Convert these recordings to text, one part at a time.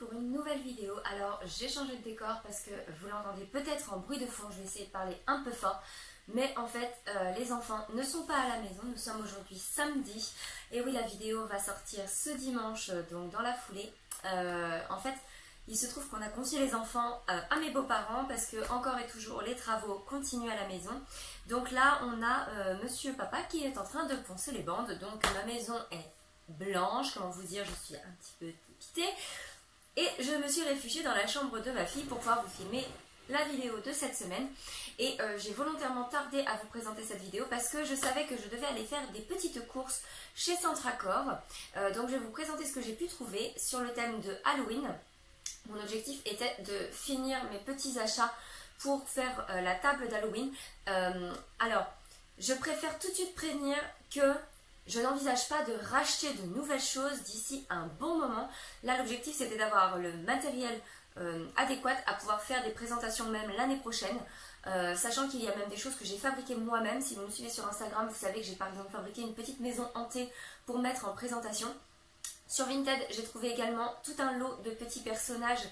pour une nouvelle vidéo. Alors j'ai changé de décor parce que vous l'entendez peut-être en bruit de fond, je vais essayer de parler un peu fort. Mais en fait les enfants ne sont pas à la maison, nous sommes aujourd'hui samedi. Et oui, la vidéo va sortir ce dimanche, donc dans la foulée. En fait il se trouve qu'on a confié les enfants à mes beaux-parents parce que encore et toujours les travaux continuent à la maison. Donc là on a monsieur papa qui est en train de poncer les bandes. Donc ma maison est blanche, comment vous dire, je suis un petit peu dépitée. Et je me suis réfugiée dans la chambre de ma fille pour pouvoir vous filmer la vidéo de cette semaine. Et j'ai volontairement tardé à vous présenter cette vidéo parce que je savais que je devais aller faire des petites courses chez Centracor. Donc je vais vous présenter ce que j'ai pu trouver sur le thème de Halloween. Mon objectif était de finir mes petits achats pour faire la table d'Halloween. Alors, je préfère tout de suite prévenir que je n'envisage pas de racheter de nouvelles choses d'ici un bon moment. Là, l'objectif, c'était d'avoir le matériel adéquat à pouvoir faire des présentations même l'année prochaine. Sachant qu'il y a même des choses que j'ai fabriquées moi-même. Si vous me suivez sur Instagram, vous savez que j'ai par exemple fabriqué une petite maison hantée pour mettre en présentation. Sur Vinted, j'ai trouvé également tout un lot de petits personnages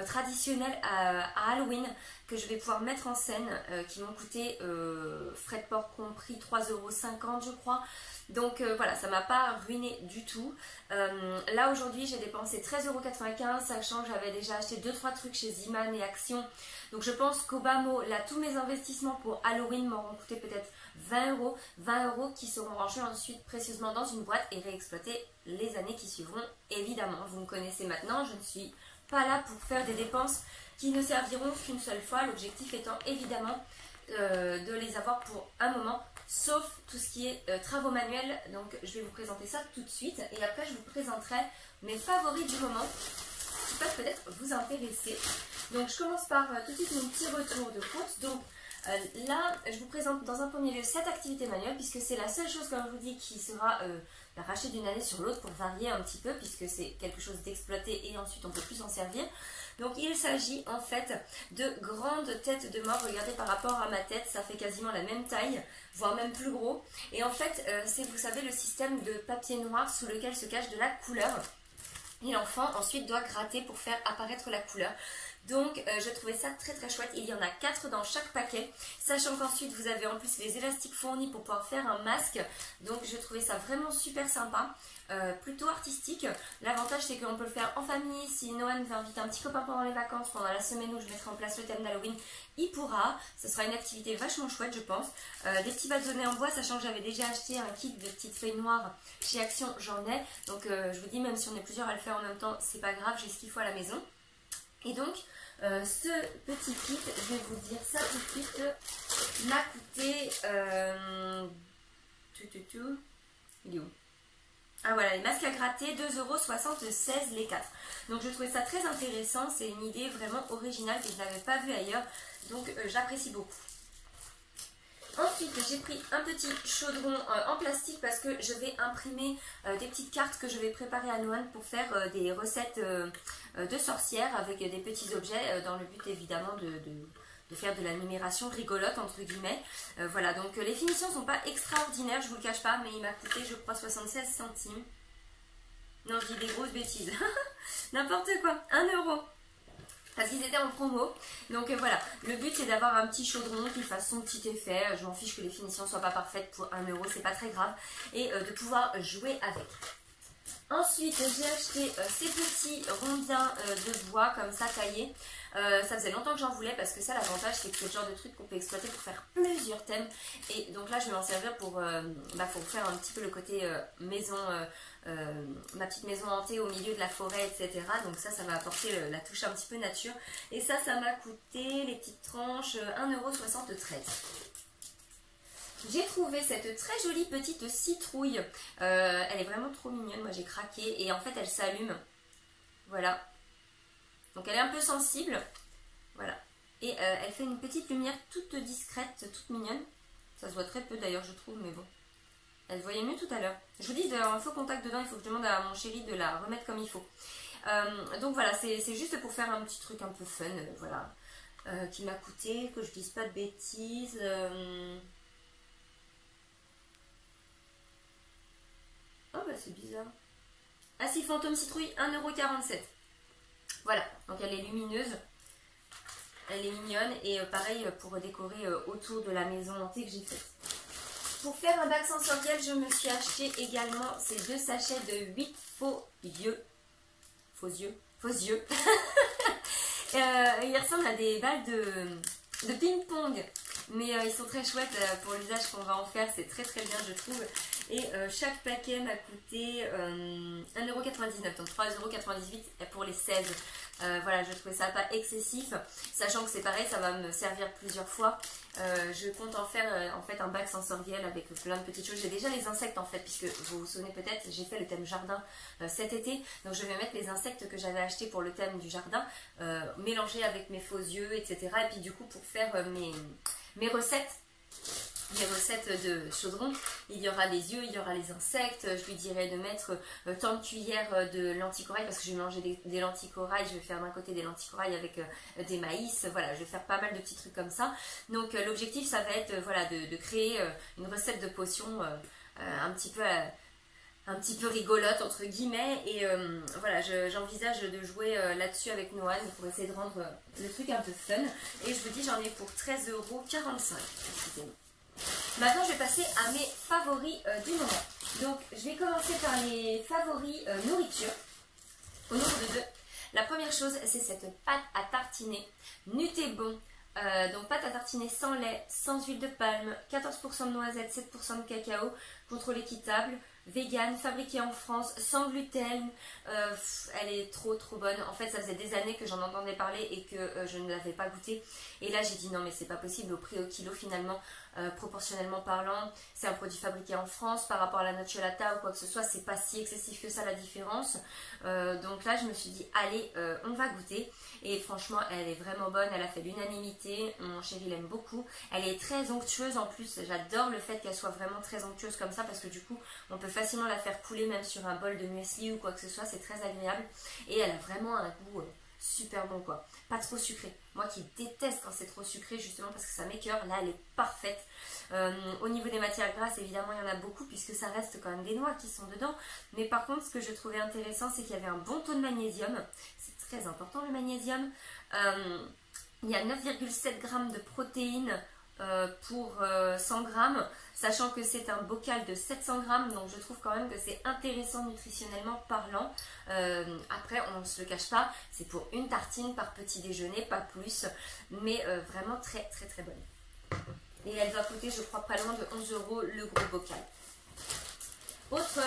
traditionnels à Halloween que je vais pouvoir mettre en scène, qui m'ont coûté, frais de port compris, 3,50 € je crois. Donc voilà, ça ne m'a pas ruiné du tout. Là aujourd'hui j'ai dépensé 13,95 €, sachant que j'avais déjà acheté 2-3 trucs chez Ziman et Action. Donc je pense qu'au bas mot, là tous mes investissements pour Halloween m'auront coûté peut-être 20 €. 20 € qui seront rangés ensuite précieusement dans une boîte et réexploités les années qui suivront. Évidemment, vous me connaissez maintenant, je ne suis pas là pour faire des dépenses qui ne serviront qu'une seule fois. L'objectif étant évidemment de les avoir pour un moment, sauf tout ce qui est travaux manuels. Donc je vais vous présenter ça tout de suite et après je vous présenterai mes favoris du moment qui peuvent peut-être vous intéresser. Donc je commence par tout de suite mon petit retour de course. Donc là je vous présente dans un premier lieu cette activité manuelle puisque c'est la seule chose, comme je vous dis, qui sera rachetée d'une année sur l'autre pour varier un petit peu puisque c'est quelque chose d'exploité et ensuite on ne peut plus s'en servir. Donc il s'agit en fait de grandes têtes de mort. Regardez, par rapport à ma tête, ça fait quasiment la même taille, voire même plus gros. Et en fait, c'est, vous savez, le système de papier noir sous lequel se cache de la couleur. Et l'enfant ensuite doit gratter pour faire apparaître la couleur. Donc je trouvais ça très très chouette. Il y en a 4 dans chaque paquet, sachant qu'ensuite vous avez en plus les élastiques fournis pour pouvoir faire un masque. Donc je trouvais ça vraiment super sympa, plutôt artistique. L'avantage c'est qu'on peut le faire en famille. Si Noël veut inviter un petit copain pendant les vacances, pendant la semaine où je mettrai en place le thème d'Halloween, il pourra. Ce sera une activité vachement chouette je pense. Des petits bâtonnets en bois, sachant que j'avais déjà acheté un kit de petites feuilles noires chez Action, j'en ai. Donc je vous dis, même si on est plusieurs à le faire en même temps, c'est pas grave, j'ai ce qu'il faut à la maison. Et donc, ce petit kit, je vais vous dire ça tout de suite, m'a coûté... il est où? Ah voilà, les masques à gratter, 2,76 € les 4. Donc je trouvais ça très intéressant, c'est une idée vraiment originale que je n'avais pas vue ailleurs. Donc j'apprécie beaucoup. Ensuite, j'ai pris un petit chaudron en plastique parce que je vais imprimer des petites cartes que je vais préparer à Noël pour faire des recettes de sorcières avec des petits objets dans le but évidemment de faire de la numération rigolote entre guillemets. Voilà, donc les finitions ne sont pas extraordinaires, je vous le cache pas, mais il m'a coûté je crois 76 centimes. Non, je dis des grosses bêtises. N'importe quoi, 1 €. Parce qu'ils étaient en promo. Donc voilà, le but c'est d'avoir un petit chaudron qui fasse son petit effet. Je m'en fiche que les finitions ne soient pas parfaites pour 1 €, c'est pas très grave. Et de pouvoir jouer avec. Ensuite, j'ai acheté ces petits rondins de bois comme ça taillés. Ça faisait longtemps que j'en voulais parce que ça, l'avantage c'est que c'est le genre de truc qu'on peut exploiter pour faire plusieurs thèmes. Et donc là je vais m'en servir pour faire un petit peu le côté maison, ma petite maison hantée au milieu de la forêt, etc. Donc ça va apporter la touche un petit peu nature. Et ça m'a coûté, les petites tranches, 1,73 €. J'ai trouvé cette très jolie petite citrouille. Elle est vraiment trop mignonne, moi j'ai craqué. Et en fait elle s'allume. Voilà. Donc elle est un peu sensible. Voilà. Et elle fait une petite lumière toute discrète, toute mignonne. Ça se voit très peu d'ailleurs je trouve, mais bon. Elle se voyait mieux tout à l'heure. Je vous dis, un faux contact dedans, il faut que je demande à mon chéri de la remettre comme il faut. Donc voilà, c'est juste pour faire un petit truc un peu fun. Voilà. Qui m'a coûté, que je dise pas de bêtises... Oh bah c'est bizarre. Ah si, Fantôme Citrouille, 1,47 €. Voilà, donc elle est lumineuse, elle est mignonne et pareil pour décorer autour de la maison hantée que j'ai faite. Pour faire un bac sensoriel, je me suis acheté également ces 2 sachets de 8 faux yeux. Faux yeux. Ils ressemblent à des balles de ping-pong. Mais ils sont très chouettes pour l'usage qu'on va en faire. C'est très très bien, je trouve. Et chaque paquet m'a coûté 1,99€. Donc 3,98€ pour les 16. Voilà, je trouvais ça pas excessif. Sachant que c'est pareil, ça va me servir plusieurs fois. Je compte en faire en fait un bac sensoriel avec plein de petites choses. J'ai déjà les insectes en fait, puisque vous vous souvenez peut-être, j'ai fait le thème jardin cet été. Donc je vais mettre les insectes que j'avais achetés pour le thème du jardin, mélangés avec mes faux yeux, etc. Et puis du coup pour faire mes recettes. Les recettes de chaudron, il y aura les yeux, il y aura les insectes. Je lui dirai de mettre tant de cuillères de lentilles corail parce que je vais manger des lentilles corail. Je vais faire d'un côté des lentilles corail avec des maïs. Voilà, je vais faire pas mal de petits trucs comme ça. Donc l'objectif, ça va être voilà, de créer une recette de potion un petit peu rigolote entre guillemets. Et voilà, j'envisage de jouer là-dessus avec Noah pour essayer de rendre le truc un peu fun. Et je vous dis, j'en ai pour 13,45 €. Excusez-moi. Maintenant, je vais passer à mes favoris du moment. Donc, je vais commencer par les favoris nourriture. Au nombre de 2. La première chose, c'est cette pâte à tartiner Nutébon. Donc, pâte à tartiner sans lait, sans huile de palme, 14% de noisettes, 7% de cacao, contrôle équitable, vegan, fabriquée en France, sans gluten. Elle est trop bonne. En fait, ça faisait des années que j'en entendais parler et que je ne l'avais pas goûté. Et là, j'ai dit non, mais c'est pas possible au prix au kilo finalement. Proportionnellement parlant, c'est un produit fabriqué en France par rapport à la Nocciolata ou quoi que ce soit, c'est pas si excessif que ça la différence. Donc là je me suis dit allez, on va goûter. Et franchement elle est vraiment bonne, elle a fait l'unanimité, mon chéri l'aime beaucoup. Elle est très onctueuse en plus, j'adore le fait qu'elle soit vraiment très onctueuse comme ça parce que du coup on peut facilement la faire couler même sur un bol de muesli ou quoi que ce soit, c'est très agréable. Et elle a vraiment un goût super bon quoi, pas trop sucré. Moi qui déteste quand c'est trop sucré justement parce que ça m'écœure, là elle est parfaite. Au niveau des matières grasses évidemment il y en a beaucoup puisque ça reste quand même des noix qui sont dedans. Mais par contre ce que je trouvais intéressant c'est qu'il y avait un bon taux de magnésium, c'est très important le magnésium. Il y a 9,7 g de protéines pour 100 g, sachant que c'est un bocal de 700 g, donc je trouve quand même que c'est intéressant nutritionnellement parlant. Après on ne se le cache pas, c'est pour une tartine par petit déjeuner, pas plus, mais vraiment très bonne. Et elle va coûter je crois pas loin de 11 € le gros bocal. Autre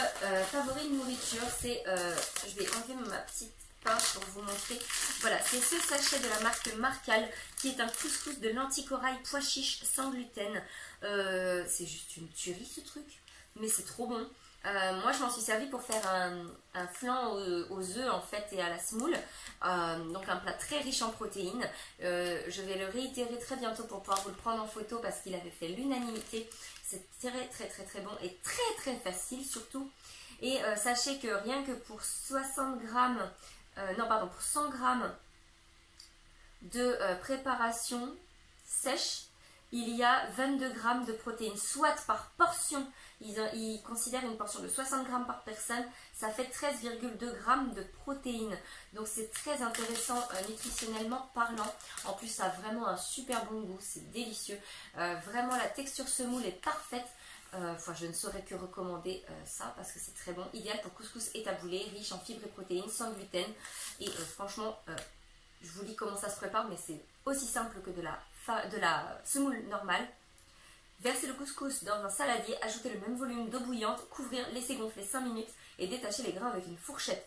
favori de nourriture, c'est, je vais enlever ma petite pince pour vous montrer. Voilà, c'est ce sachet de la marque Marcal qui est un couscous de lentilles corail pois chiches sans gluten. C'est juste une tuerie ce truc, mais c'est trop bon. Moi je m'en suis servi pour faire un flan aux œufs en fait et à la semoule, donc un plat très riche en protéines. Je vais le réitérer très bientôt pour pouvoir vous le prendre en photo parce qu'il avait fait l'unanimité. C'est très bon et très facile surtout. Et sachez que rien que pour 60 g, pour 100 g de préparation sèche, il y a 22 g de protéines, soit par portion. Ils considèrent une portion de 60 g par personne, ça fait 13,2 g de protéines. Donc c'est très intéressant nutritionnellement parlant. En plus ça a vraiment un super bon goût, c'est délicieux. Vraiment la texture semoule est parfaite. Je ne saurais que recommander ça parce que c'est très bon. Idéal pour couscous et taboulé, riche en fibres et protéines, sans gluten. Et franchement, je vous dis comment ça se prépare, mais c'est aussi simple que de la semoule normale. Versez le couscous dans un saladier, ajoutez le même volume d'eau bouillante, couvrir, laisser gonfler 5 minutes et détacher les grains avec une fourchette.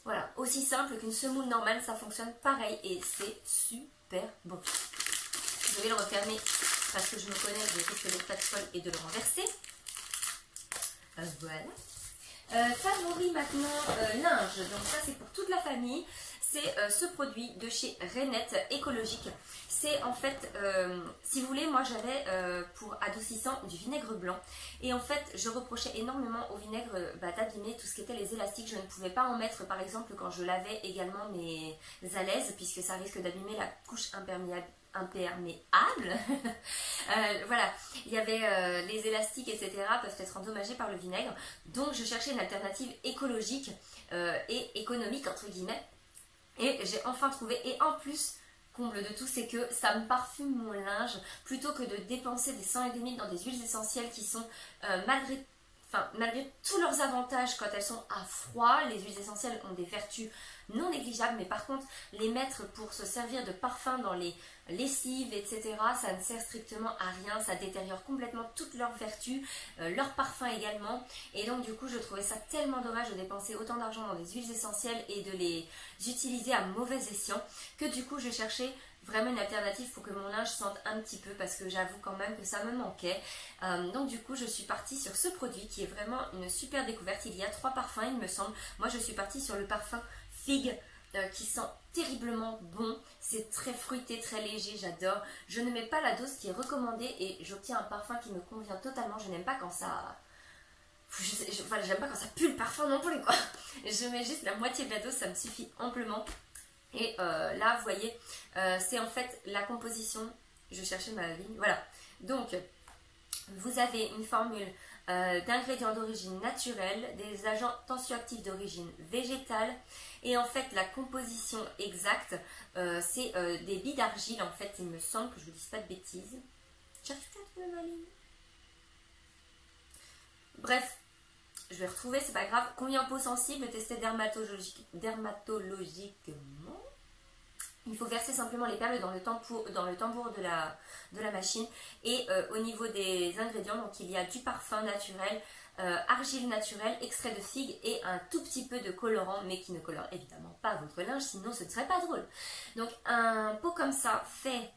Voilà, aussi simple qu'une semoule normale, ça fonctionne pareil et c'est super bon. Je vais le refermer parce que je me connais, je risque d'être pas folle et de le renverser. Voilà. Favori maintenant, linge. Donc ça c'est pour toute la famille. C'est ce produit de chez Renette écologique. C'est en fait, si vous voulez, moi j'avais pour adoucissant du vinaigre blanc. Et en fait, je reprochais énormément au vinaigre d'abîmer tout ce qui était les élastiques. Je ne pouvais pas en mettre, par exemple, quand je lavais également mes alaises, puisque ça risque d'abîmer la couche imperméable. Voilà, il y avait les élastiques, etc. peuvent être endommagés par le vinaigre. Donc je cherchais une alternative écologique et économique, entre guillemets. Et j'ai enfin trouvé, et en plus, comble de tout, c'est que ça me parfume mon linge plutôt que de dépenser des cents et des mille dans des huiles essentielles qui sont malgré tous leurs avantages quand elles sont à froid. Les huiles essentielles ont des vertus non négligeables, mais par contre les mettre pour se servir de parfum dans les lessives, etc., ça ne sert strictement à rien, ça détériore complètement toutes leurs vertus, leur parfum également. Et donc du coup je trouvais ça tellement dommage de dépenser autant d'argent dans des huiles essentielles et de les utiliser à mauvais escient, que du coup je cherchais vraiment une alternative pour que mon linge sente un petit peu, parce que j'avoue quand même que ça me manquait. Donc du coup je suis partie sur ce produit qui est vraiment une super découverte. Il y a 3 parfums il me semble. Moi je suis partie sur le parfum figue qui sent terriblement bon. C'est très fruité, très léger, j'adore. Je ne mets pas la dose qui est recommandée et j'obtiens un parfum qui me convient totalement. Je n'aime pas quand ça... j'aime pas quand ça pue le parfum non plus, quoi. Je mets juste la moitié de la dose, ça me suffit amplement. Et là, vous voyez, c'est en fait la composition. Je cherchais ma ligne. Voilà. Donc, vous avez une formule d'ingrédients d'origine naturelle, des agents tensioactifs d'origine végétale. Et en fait, la composition exacte, c'est des billes d'argile. En fait, il me semble que je ne vous dise pas de bêtises. J'arrive pas à trouver ma ligne. Bref. Je vais retrouver, c'est pas grave. Combien peau sensible, tester dermatologiquement. Il faut verser simplement les perles dans le tambour de la machine. Et au niveau des ingrédients, donc il y a du parfum naturel, argile naturelle, extrait de figue et un tout petit peu de colorant, mais qui ne colore évidemment pas votre linge, sinon ce ne serait pas drôle. Donc un pot comme ça fait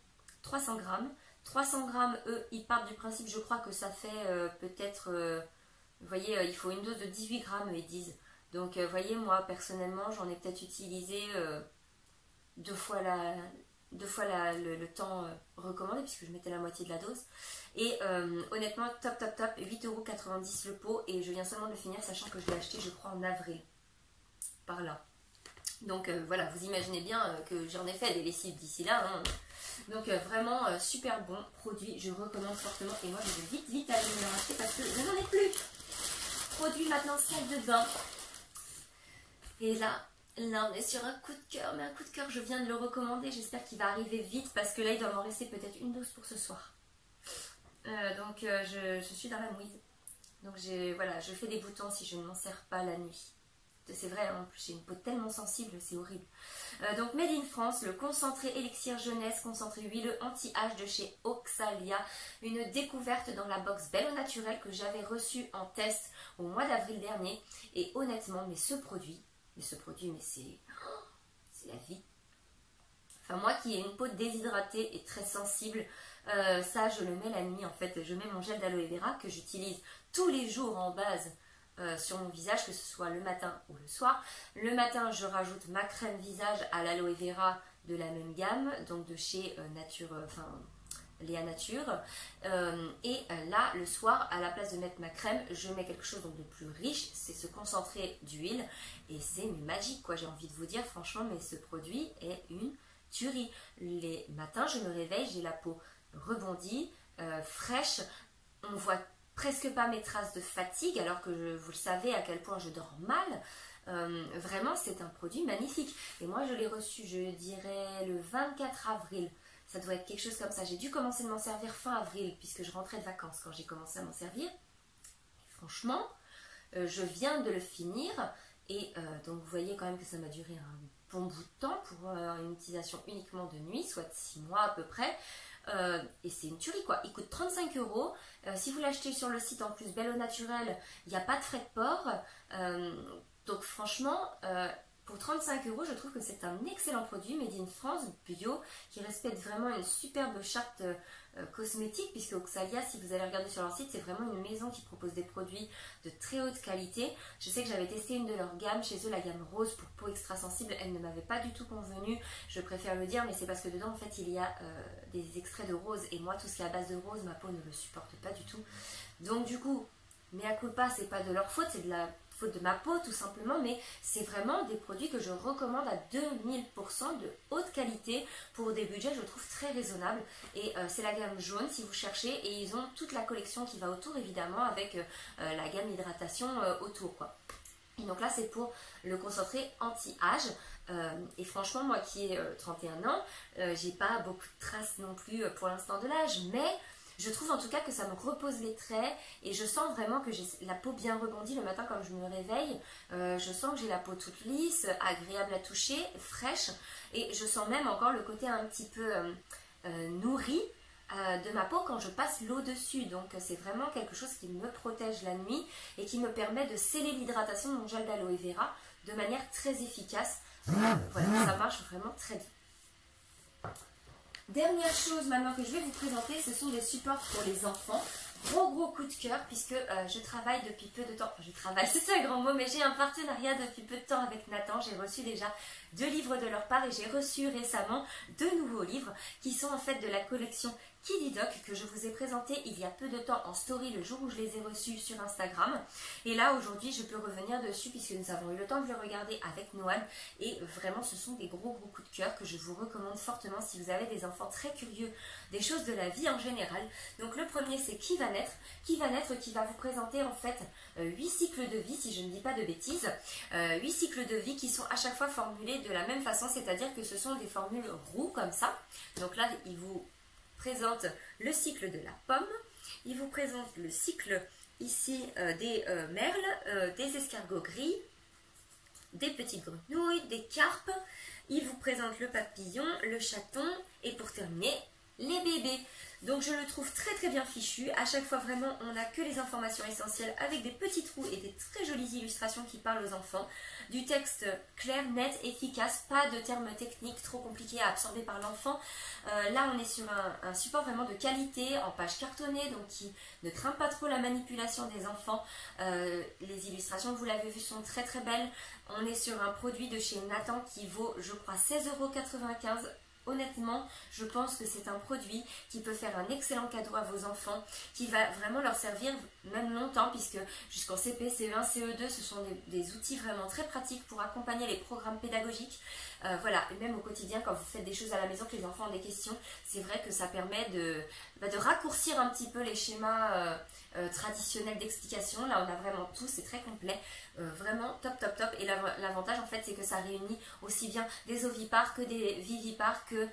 300 grammes. 300 grammes, eux, ils partent du principe, je crois que ça fait peut-être... vous voyez, il faut une dose de 18 grammes, ils disent. Donc, vous voyez, moi, personnellement, j'en ai peut-être utilisé deux fois le temps recommandé, puisque je mettais la moitié de la dose. Et honnêtement, top, 8,90 € le pot. Et je viens seulement de le finir, sachant que je l'ai acheté, je crois, en avril. Par là. Donc, voilà, vous imaginez bien que j'en ai fait des lessives d'ici là. Hein. Donc vraiment super bon produit, je recommande fortement. Et moi, je vais vite aller me le racheter parce que je n'en ai plus. Produit maintenant, salle de bain. Et là on est sur un coup de cœur. Mais un coup de cœur, je viens de le recommander. J'espère qu'il va arriver vite parce que là, il doit m'en rester peut-être une dose pour ce soir. Donc, je suis dans la mouise. Donc, voilà, je fais des boutons si je ne m'en sers pas la nuit. C'est vrai, en plus j'ai une peau tellement sensible, c'est horrible. Donc Made in France, le concentré élixir jeunesse, concentré huileux anti-âge de chez Oxalia. Une découverte dans la box Belle au Naturel que j'avais reçu en test au mois d'avril dernier. Et honnêtement, mais ce produit, c'est la vie. Enfin moi qui ai une peau déshydratée et très sensible, ça je le mets la nuit en fait. Je mets mon gel d'aloe vera que j'utilise tous les jours en base. Sur mon visage, que ce soit le matin ou le soir. Le matin, je rajoute ma crème visage à l'aloe vera de la même gamme, donc de chez Léa Nature. Et là, le soir, à la place de mettre ma crème, je mets quelque chose donc de plus riche, c'est ce concentré d'huile. Et c'est magique, quoi, j'ai envie de vous dire, franchement, mais ce produit est une tuerie. Les matins, je me réveille, j'ai la peau rebondie, fraîche, on voit presque pas mes traces de fatigue, alors que vous le savez à quel point je dors mal. Vraiment, c'est un produit magnifique. Et moi, je l'ai reçu, je dirais, le 24 avril. Ça doit être quelque chose comme ça. J'ai dû commencer de m'en servir fin avril, puisque je rentrais de vacances quand j'ai commencé à m'en servir. Et franchement, je viens de le finir. Et donc, vous voyez quand même que ça m'a duré un bon bout de temps pour une utilisation uniquement de nuit, soit 6 mois à peu près. Et c'est une tuerie quoi, il coûte 35 €. Si vous l'achetez sur le site en plus Belle au Naturel, il n'y a pas de frais de port. Donc franchement, pour 35 €, je trouve que c'est un excellent produit Made in France, bio, qui respecte vraiment une superbe charte cosmétique, puisque Oxalia, si vous allez regarder sur leur site, c'est vraiment une maison qui propose des produits de très haute qualité. Je sais que j'avais testé une de leurs gammes, chez eux la gamme rose pour peau extra sensible, elle ne m'avait pas du tout convenu, je préfère le dire, mais c'est parce que dedans en fait il y a des extraits de rose, et moi tout ce qui est à base de rose, ma peau ne le supporte pas du tout. Donc du coup, mea culpa, c'est pas de leur faute, c'est de la faute de ma peau tout simplement, mais c'est vraiment des produits que je recommande à 2000% de haute qualité pour des budgets je trouve très raisonnables. Et c'est la gamme jaune si vous cherchez, et ils ont toute la collection qui va autour évidemment avec la gamme hydratation autour quoi. Et donc là c'est pour le concentré anti-âge. Et franchement, moi qui ai 31 ans, j'ai pas beaucoup de traces non plus pour l'instant de l'âge, mais je trouve en tout cas que ça me repose les traits et je sens vraiment que j'ai la peau bien rebondie le matin quand je me réveille. Je sens que j'ai la peau toute lisse, agréable à toucher, fraîche, et je sens même encore le côté un petit peu nourri de ma peau quand je passe l'eau dessus. Donc c'est vraiment quelque chose qui me protège la nuit et qui me permet de sceller l'hydratation de mon gel d'aloe vera de manière très efficace. Voilà, ça marche vraiment très bien. Dernière chose maintenant que je vais vous présenter, ce sont des supports pour les enfants. Gros coup de cœur puisque je travaille depuis peu de temps, je travaille, c'est un grand mot, mais j'ai un partenariat depuis peu de temps avec Nathan. J'ai reçu déjà 2 livres de leur part et j'ai reçu récemment 2 nouveaux livres qui sont en fait de la collection Kididoc que je vous ai présenté il y a peu de temps en story le jour où je les ai reçus sur Instagram. Et là aujourd'hui je peux revenir dessus puisque nous avons eu le temps de le regarder avec Noan et vraiment ce sont des gros coups de cœur que je vous recommande fortement si vous avez des enfants très curieux des choses de la vie en général. Donc le premier c'est Qui va naître qui va vous présenter en fait 8 cycles de vie, si je ne dis pas de bêtises, 8 cycles de vie qui sont à chaque fois formulés de la même façon, c'est-à-dire que ce sont des formules roux comme ça. Donc là il vous présente le cycle de la pomme, il vous présente le cycle ici des merles, des escargots gris, des petites grenouilles, des carpes, il vous présente le papillon, le chaton et pour terminer les bébés. Donc je le trouve très bien fichu, à chaque fois vraiment on n'a que les informations essentielles avec des petits trous et des très jolies illustrations qui parlent aux enfants, du texte clair, net, efficace, pas de termes techniques trop compliqués à absorber par l'enfant. Là on est sur un support vraiment de qualité, en page cartonnée, donc qui ne craint pas trop la manipulation des enfants. Les illustrations, vous l'avez vu, sont très belles. On est sur un produit de chez Nathan qui vaut je crois 16,95 €. Honnêtement, je pense que c'est un produit qui peut faire un excellent cadeau à vos enfants, qui va vraiment leur servir même longtemps, puisque jusqu'en CP, CE1, CE2, ce sont des outils vraiment très pratiques pour accompagner les programmes pédagogiques. Voilà, et même au quotidien, quand vous faites des choses à la maison, que les enfants ont des questions, c'est vrai que ça permet de raccourcir un petit peu les schémas traditionnels d'explication. Là, on a vraiment tout, c'est très complet, vraiment top. Et l'avantage, en fait, c'est que ça réunit aussi bien des ovipares que des vivipares, que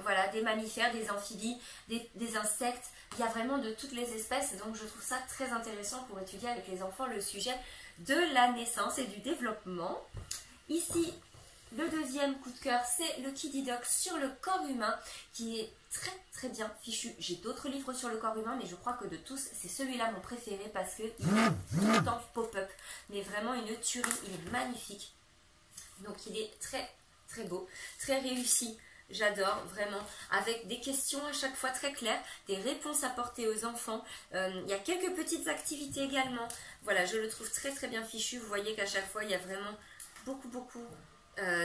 voilà, des mammifères, des amphibies, des insectes. Il y a vraiment de toutes les espèces, donc je trouve ça très intéressant pour étudier avec les enfants le sujet de la naissance et du développement. Ici, le deuxième coup de cœur, c'est le Kididoc sur le corps humain, qui est très bien fichu. J'ai d'autres livres sur le corps humain, mais je crois que de tous, c'est celui-là mon préféré parce qu'il est tout le temps pop-up, mais vraiment une tuerie, il est magnifique. Donc il est très beau, très réussi. J'adore vraiment, avec des questions à chaque fois très claires, des réponses apportées aux enfants. Il y a quelques petites activités également. Voilà, je le trouve très bien fichu. Vous voyez qu'à chaque fois, il y a vraiment beaucoup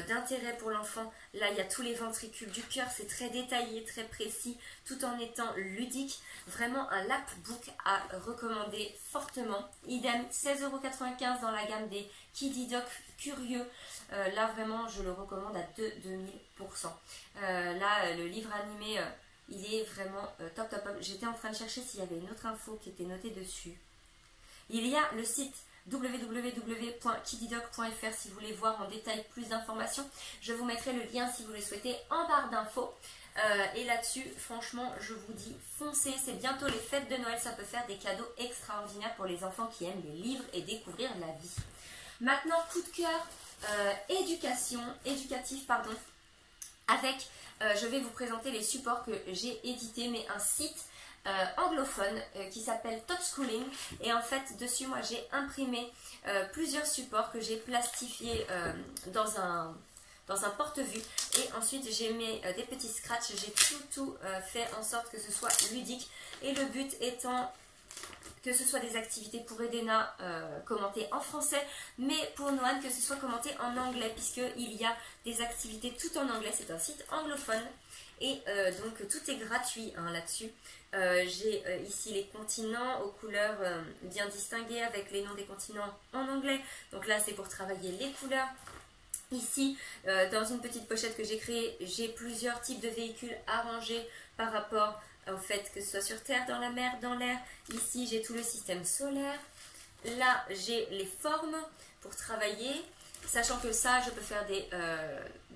d'intérêt pour l'enfant. Là, il y a tous les ventricules du cœur, c'est très détaillé, très précis, tout en étant ludique. Vraiment un lapbook à recommander fortement. Idem, 16,95 € dans la gamme des Kididoc Curieux. Là, vraiment, je le recommande à 2000%. Là, le livre animé, il est vraiment top. J'étais en train de chercher s'il y avait une autre info qui était notée dessus. Il y a le site www.kididoc.fr si vous voulez voir en détail plus d'informations. Je vous mettrai le lien si vous le souhaitez en barre d'infos. Et là-dessus, franchement, je vous dis foncez. C'est bientôt les fêtes de Noël. Ça peut faire des cadeaux extraordinaires pour les enfants qui aiment les livres et découvrir la vie. Maintenant, coup de cœur éducatif, avec, je vais vous présenter les supports que j'ai édités, mais un site anglophone qui s'appelle Top Schooling, et en fait dessus moi j'ai imprimé plusieurs supports que j'ai plastifiés dans un porte-vue, et ensuite j'ai mis des petits scratchs. J'ai tout fait en sorte que ce soit ludique, et le but étant que ce soit des activités pour Edena commentées en français, mais pour Noan que ce soit commenté en anglais, puisqu'il y a des activités tout en anglais. C'est un site anglophone, et donc tout est gratuit là-dessus. J'ai ici les continents aux couleurs bien distinguées avec les noms des continents en anglais. Donc là c'est pour travailler les couleurs. Ici, dans une petite pochette que j'ai créée, j'ai plusieurs types de véhicules arrangés par rapport au fait que ce soit sur Terre, dans la mer, dans l'air. Ici, j'ai tout le système solaire. Là, j'ai les formes pour travailler. Sachant que ça, je peux faire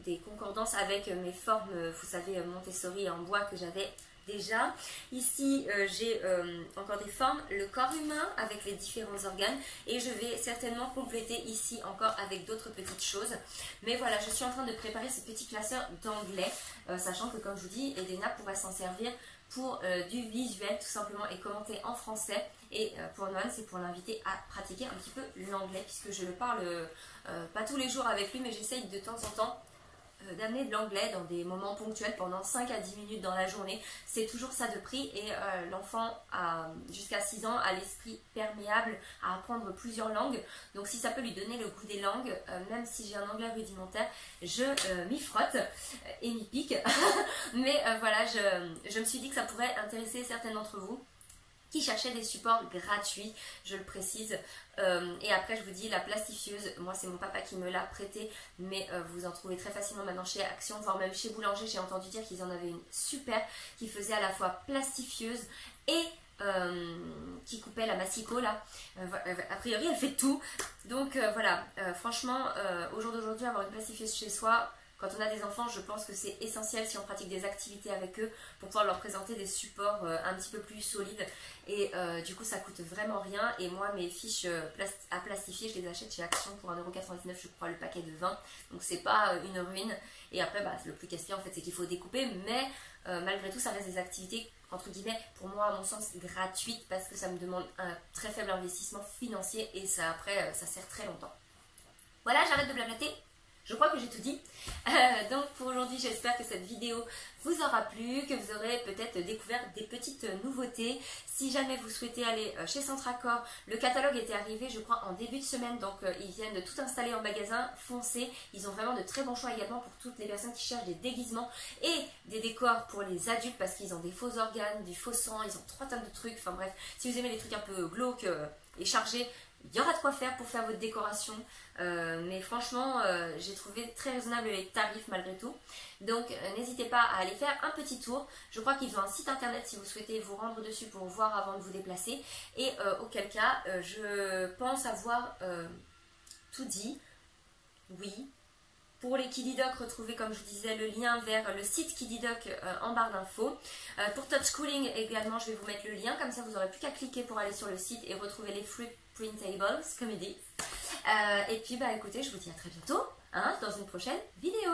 des concordances avec mes formes, vous savez, Montessori en bois que j'avais déjà. Ici, j'ai encore des formes, le corps humain avec les différents organes. Et je vais certainement compléter ici encore avec d'autres petites choses. Mais voilà, je suis en train de préparer ce petit classeur d'anglais. Sachant que, comme je vous dis, Elena pourra s'en servir pour du visuel tout simplement et commenter en français. Et pour Noël, c'est pour l'inviter à pratiquer un petit peu l'anglais, puisque je le parle pas tous les jours avec lui, mais j'essaye de temps en temps d'amener de l'anglais dans des moments ponctuels pendant 5 à 10 minutes dans la journée. C'est toujours ça de prix, et l'enfant jusqu'à 6 ans a l'esprit perméable à apprendre plusieurs langues. Donc si ça peut lui donner le goût des langues, même si j'ai un anglais rudimentaire, je m'y frotte et m'y pique. Mais voilà, je me suis dit que ça pourrait intéresser certains d'entre vous qui cherchaient des supports gratuits, je le précise. Et après, je vous dis, la plastifieuse, moi c'est mon papa qui me l'a prêté, mais vous en trouvez très facilement maintenant chez Action, voire même chez Boulanger. J'ai entendu dire qu'ils en avaient une super, qui faisait à la fois plastifieuse et qui coupait la massicot là. A priori, elle fait tout. Donc voilà, franchement, au jour d'aujourd'hui, avoir une plastifieuse chez soi, quand on a des enfants, je pense que c'est essentiel si on pratique des activités avec eux pour pouvoir leur présenter des supports un petit peu plus solides. Et du coup, ça coûte vraiment rien. Et moi, mes fiches à plastifier, je les achète chez Action pour 1,99 €, je crois, le paquet de 20. Donc, c'est pas une ruine. Et après, bah, le plus casse-pied, en fait, c'est qu'il faut découper. Mais malgré tout, ça reste des activités, entre guillemets, pour moi, à mon sens, gratuites, parce que ça me demande un très faible investissement financier. Et ça, après, ça sert très longtemps. Voilà, j'arrête de blablater. Je crois que j'ai tout dit. Donc pour aujourd'hui, j'espère que cette vidéo vous aura plu, que vous aurez peut-être découvert des petites nouveautés. Si jamais vous souhaitez aller chez Centracor, le catalogue était arrivé, je crois, en début de semaine. Donc ils viennent de tout installer en magasin, foncez. Ils ont vraiment de très bons choix également pour toutes les personnes qui cherchent des déguisements et des décors pour les adultes, parce qu'ils ont des faux organes, du faux sang, ils ont 3 tonnes de trucs. Enfin bref, si vous aimez les trucs un peu glauques et chargés, il y aura de quoi faire pour faire votre décoration. Mais franchement, j'ai trouvé très raisonnable les tarifs malgré tout. Donc n'hésitez pas à aller faire un petit tour. Je crois qu'ils ont un site internet si vous souhaitez vous rendre dessus pour voir avant de vous déplacer. Et auquel cas, je pense avoir tout dit. Oui. Pour les Kididoc, retrouvez, comme je vous disais, le lien vers le site Kididoc en barre d'infos. Pour Touch Cooling également, je vais vous mettre le lien, comme ça vous n'aurez plus qu'à cliquer pour aller sur le site et retrouver les fruit printables, comme ils disent. Et puis, bah écoutez, je vous dis à très bientôt, hein, dans une prochaine vidéo.